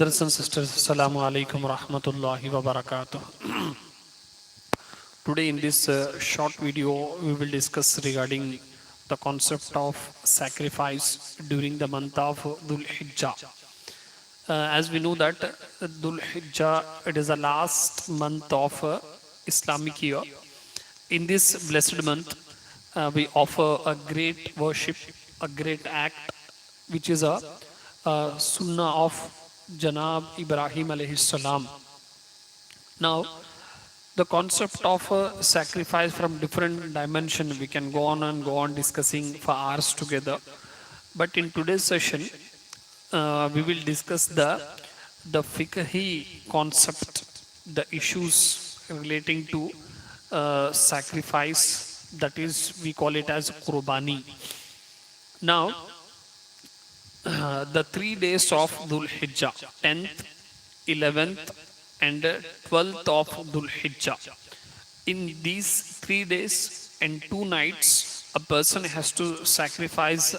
Brothers and sisters, Assalamu alaikum wa rahmatullahi wa barakatuh. Today, in this short video, we will discuss regarding the concept of sacrifice during the month of Dhul Hijjah. As we know that Dhul Hijjah, it is the last month of Islamic year. In this blessed month, we offer a great worship, a great act, which is a sunnah of Janab Ibrahim alayhi salam. Now, the concept of sacrifice from different dimension, we can go on and go on discussing for hours together. But in today's session, we will discuss the fiqhi concept, the issues relating to sacrifice. That is, we call it as qurbani. Now, the 3 days of Dhul Hijjah, 10th, 11th, and 12th of Dhul Hijjah. In these 3 days and 2 nights, a person has to sacrifice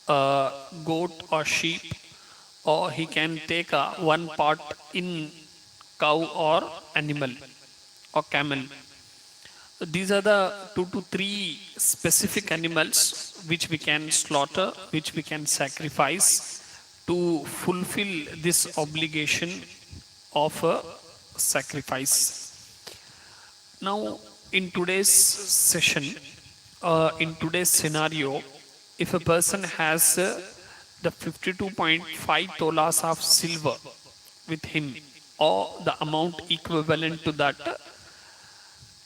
a goat or sheep, or he can take a one part in cow or animal or camel. These are the 2 to 3 specific animals which we can slaughter, which we can sacrifice to fulfill this obligation of a sacrifice. Now, in today's session, in today's scenario, if a person has the 52.5 tolas of silver with him, or the amount equivalent to that,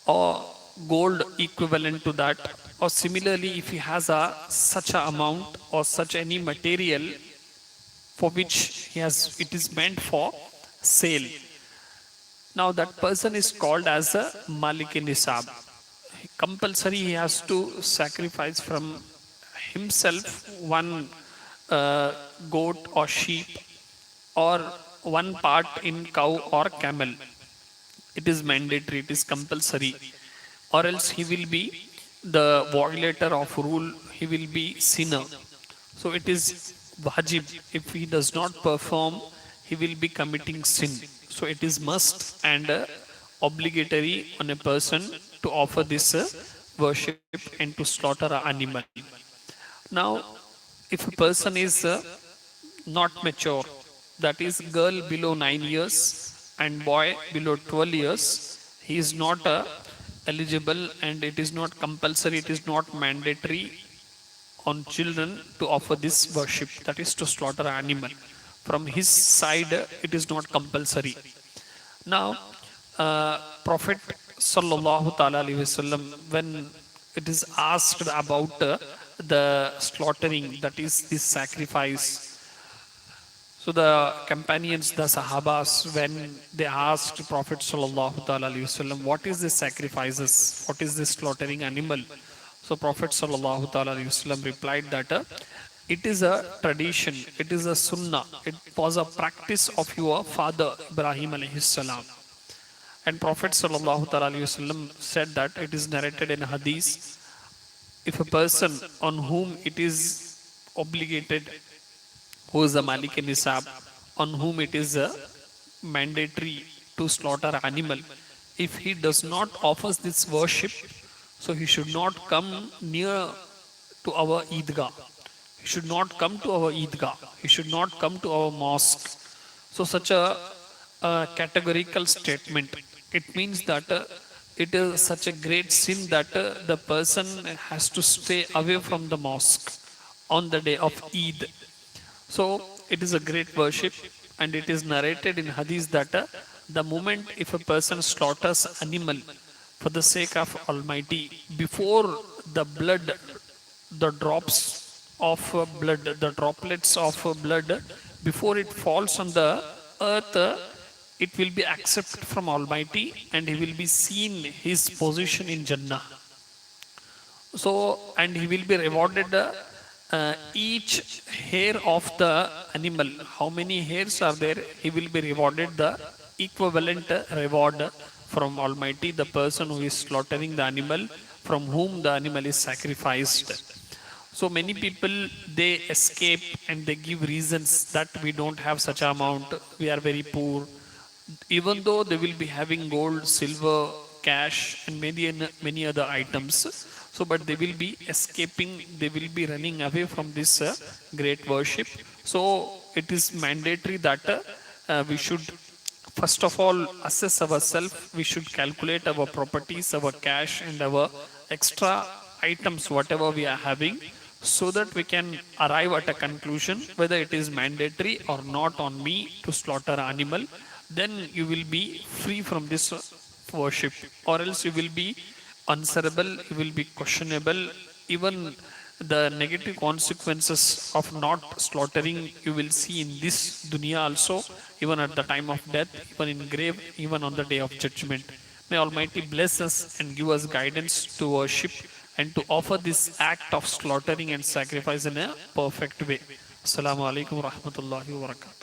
or gold equivalent to that, or similarly, if he has a such a amount or such any material for which he has it is meant for sale. Now that person is called as a Malik Nisab. Compulsory he has to sacrifice from himself one goat or sheep, or one part in cow or camel. It is mandatory, it is compulsory, or else he will be the violator of rule, he will be sinner. So it is wajib. If he does not perform, he will be committing sin. So it is must and obligatory on a person to offer this worship and to slaughter an animal. Now, if a person is not mature, that is girl below 9 years and boy below 12 years, he is not eligible, and it is not compulsory, it is not mandatory on children to offer this worship, that is to slaughter an animal. From his side, it is not compulsory. Now, Prophet Sallallahu Ta'ala Alaihi Wasallam, when it is asked about the slaughtering, that is this sacrifice, so the companions, the Sahabas, when they asked Prophet Sallallahu Alaihi Wasallam, what is this sacrifices? What is this slaughtering animal? So Prophet Sallallahu Alaihi Wasallam replied that it is a tradition, it is a sunnah, it was a practice of your father Ibrahim alayhi salam. And Prophet Sallallahu Alaihi Wasallam said that it is narrated in Hadith, if a person on whom it is obligated, who is the Malik Nisab, on whom it is mandatory to slaughter animal, if he does not offer this worship, so he should not come near to our Eidgah. He should not come to our Eidgah. He should not come to our mosque. So such a categorical statement. It means that it is such a great sin that the person has to stay away from the mosque on the day of Eid. So it is a great worship, and it is narrated in Hadith that the moment if a person slaughters animal for the sake of Almighty, before the blood, the drops of blood, the droplets of blood, before it falls on the earth, it will be accepted from Almighty, and he will be seen his position in Jannah. So, and he will be rewarded each hair of the animal. How many hairs are there? He will be rewarded the equivalent reward from Almighty, the person who is slaughtering the animal, from whom the animal is sacrificed. So many people, they escape and they give reasons that we don't have such amount, we are very poor, even though they will be having gold, silver, cash, and many other items. So but they will be escaping, they will be running away from this great worship. So it is mandatory that we should first of all assess ourselves. We should calculate our properties, our cash, and our extra items whatever we are having, so that we can arrive at a conclusion whether it is mandatory or not on me to slaughter animal. Then you will be free from this worship, or else you will be answerable, you will be questionable. Even the negative consequences of not slaughtering you will see in this dunya also, even at the time of death, even in grave, even on the day of judgment. May Almighty bless us and give us guidance to worship and to offer this act of slaughtering and sacrifice in a perfect way. Assalamu alaikum wa rahmatullahi wa barakatuh.